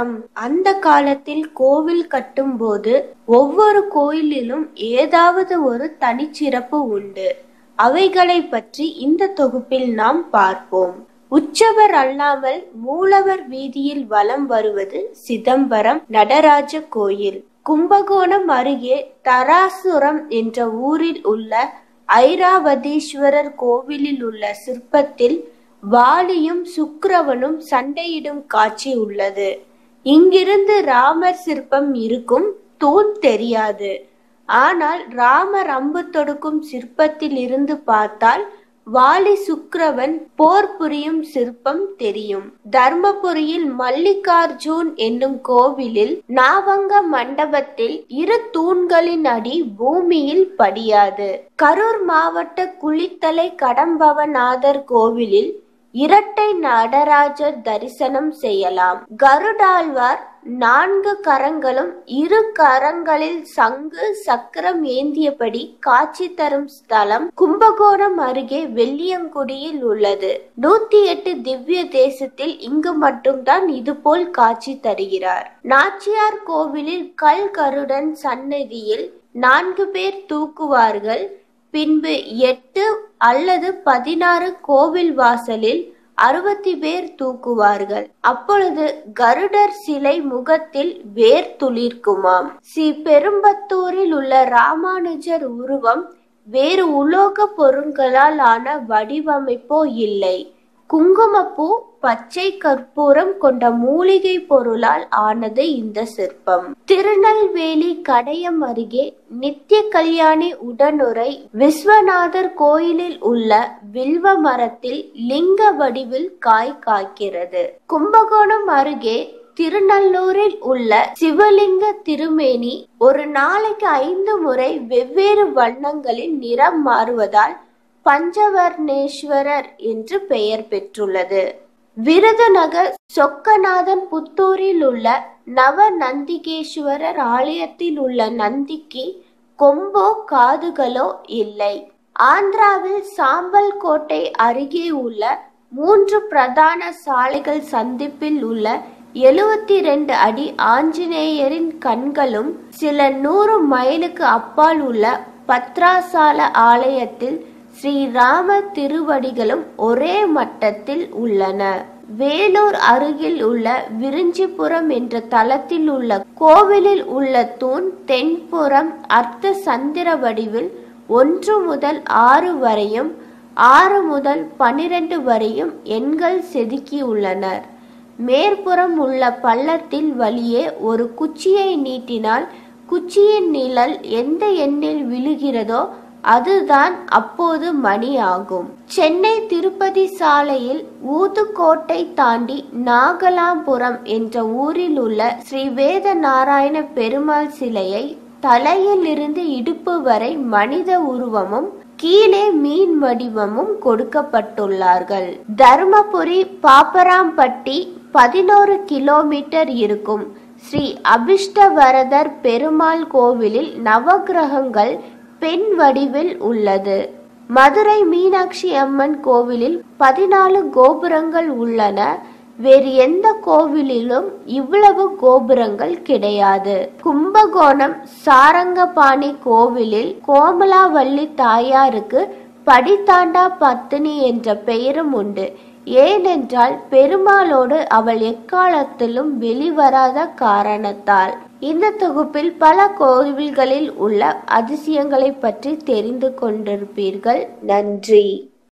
வணக்கம். அந்த காலத்தில் கோவில் கட்டும்போது ஒவ்வொரு கோயிலிலும் ஏதாவது ஒரு தனிச்சிறப்பு உண்டு. அவைகளை பற்றி இந்த தொகுப்பில் நாம் பார்ப்போம். உற்சவர் அல்லாமல் மூலவர் வீதியில் வலம் வருவது சிதம்பரம் நடராஜ கோயில். கும்பகோணம் அருகே தராசுரம் என்ற ஊரில் உள்ள ஐராவதீஸ்வரர் கோவிலில் உள்ள சிற்பத்தில் வாலியும் சுக்கிரவனும் சண்டையிடும் காட்சி உள்ளது. இங்கிருந்து ராமர் சிற்பம் இருக்கும், தூண் தெரியாது. ஆனால் ராமர் அம்பு தொடுக்கும் சிற்பத்தில் இருந்து பார்த்தால் வாலி சுக்கிரவன் போர் புரியும் சிற்பம் தெரியும். தர்மபுரியில் மல்லிகார்ஜுன் என்னும் கோவிலில் நாவங்க மண்டபத்தில் 2 தூண்களின் அடி பூமியில் படியாது. கரூர் மாவட்ட குளித்தலை கடம்பவநாதர் கோவிலில் இரட்டை நடராஜர் தரிசனம் செய்யலாம். கருடாழ்வார் 4 கரங்களும் 2 கரங்களில் சங்கு சக்கரம் ஏந்தியபடி காட்சி தரும் ஸ்தலம் கும்பகோணம் அருகே வெள்ளியங்குடியில் உள்ளது. 108 திவ்ய தேசத்தில் இங்கு மட்டும்தான் இதுபோல் காட்சி தருகிறார். நாச்சியார் கோவிலில் கல் கருடன் சன்னதியில் 4 பேர் தூக்குவார்கள். பின்பு 8 அல்லது 16 கோவில் வாசலில் 60 பேர் தூக்குவார்கள். அப்பொழுது கருடர் சிலை முகத்தில் வேர் துளிர்க்குமாம். பெரும்பத்தூரில் உள்ள ராமானுஜர் உருவம் வேறு உலோக பொருட்களால் ஆன வடிவமைப்போ இல்லை. குங்குமப்பூ பச்சை கற்பூரம் கொண்ட மூலிகை பொருளால் ஆனது இந்த சிற்பம். திருநெல்வேலி கடையம் அருகே நித்திய கல்யாணி உடனுரை விஸ்வநாதர் கோயிலில் உள்ள வில்வ மரத்தில் லிங்க வடிவில் காய் காய்க்கிறது. கும்பகோணம் அருகே திருநல்லூரில் உள்ள சிவலிங்க திருமேனி ஒரு நாளைக்கு 5 முறை வெவ்வேறு வண்ணங்களில் நிறம் மாறுவதால் பஞ்சவர்ணேஸ்வரர் என்று பெயர் பெற்றுள்ளது. விருதுநகர் சொக்கநாதன் புத்தூரில் உள்ள நவ நந்திகேஸ்வரர் ஆலயத்தில் உள்ள நந்திக்கு கொம்போ காதுகளோ இல்லை. ஆந்திராவில் சாம்பல் கோட்டை அருகே உள்ள 3 பிரதான சாலைகள் சந்திப்பில் உள்ள 72 அடி ஆஞ்சநேயரின் கண்களும் சில 100 மைலுக்கு அப்பால் உள்ள பத்ராசால ஆலயத்தில் ஸ்ரீராம திருவடிகளும் ஒரே மட்டத்தில் உள்ளன. வேலூர் அருகில் உள்ள விரிஞ்சிபுரம் என்ற தலத்தில் உள்ள கோவிலில் உள்ள தூண் தென்புறம் அர்த்த சந்திர வடிவில் 1 முதல் 6 வரையும் 6 முதல் 12 வரையும் எண்கள் செதுக்கியுள்ளனர். மேற்புறம் உள்ள பள்ளத்தில் வழியே ஒரு குச்சியை நீட்டினால் குச்சியின் நிழல் எந்த எண்ணில் விழுகிறதோ அதுதான் அப்போது மணி ஆகும். சென்னை திருப்பதி சாலையில் ஊதுக்கோட்டை தாண்டி நாகலாபுரம் என்ற ஊரில் உள்ள ஸ்ரீ வேத நாராயண பெருமாள் சிலையை தலையில் இருந்து இடுப்பு வரை மனித உருவமும் கீழே மீன் வடிவமும் கொடுக்கப்பட்டுள்ளார்கள். தர்மபுரி பாப்பராம்பட்டி 11 கிலோமீட்டர் இருக்கும் ஸ்ரீ அபிஷ்டவரதர் பெருமாள் கோவிலில் நவகிரகங்கள் பெண் வடிவில் உள்ளது. மதுரை மீனாட்சி அம்மன் கோவிலில் 14 கோபுரங்கள் உள்ளன. வேறு எந்த கோவிலிலும் இவ்வளவு கோபுரங்கள் கிடையாது. கும்பகோணம் சாரங்கபாணி கோவிலில் கோமலாவல்லி தாயாருக்கு படித்தாண்டா பத்தினி என்ற பெயரும் உண்டு. ஏனென்றால் பெருமாளோடு அவள் எக்காலத்திலும் வெளிவராத காரணத்தால். இந்த தொகுப்பில் பல கோவில்களில் உள்ள அதிசயங்களை பற்றி தெரிந்து கொண்டிருப்பீர்கள். நன்றி.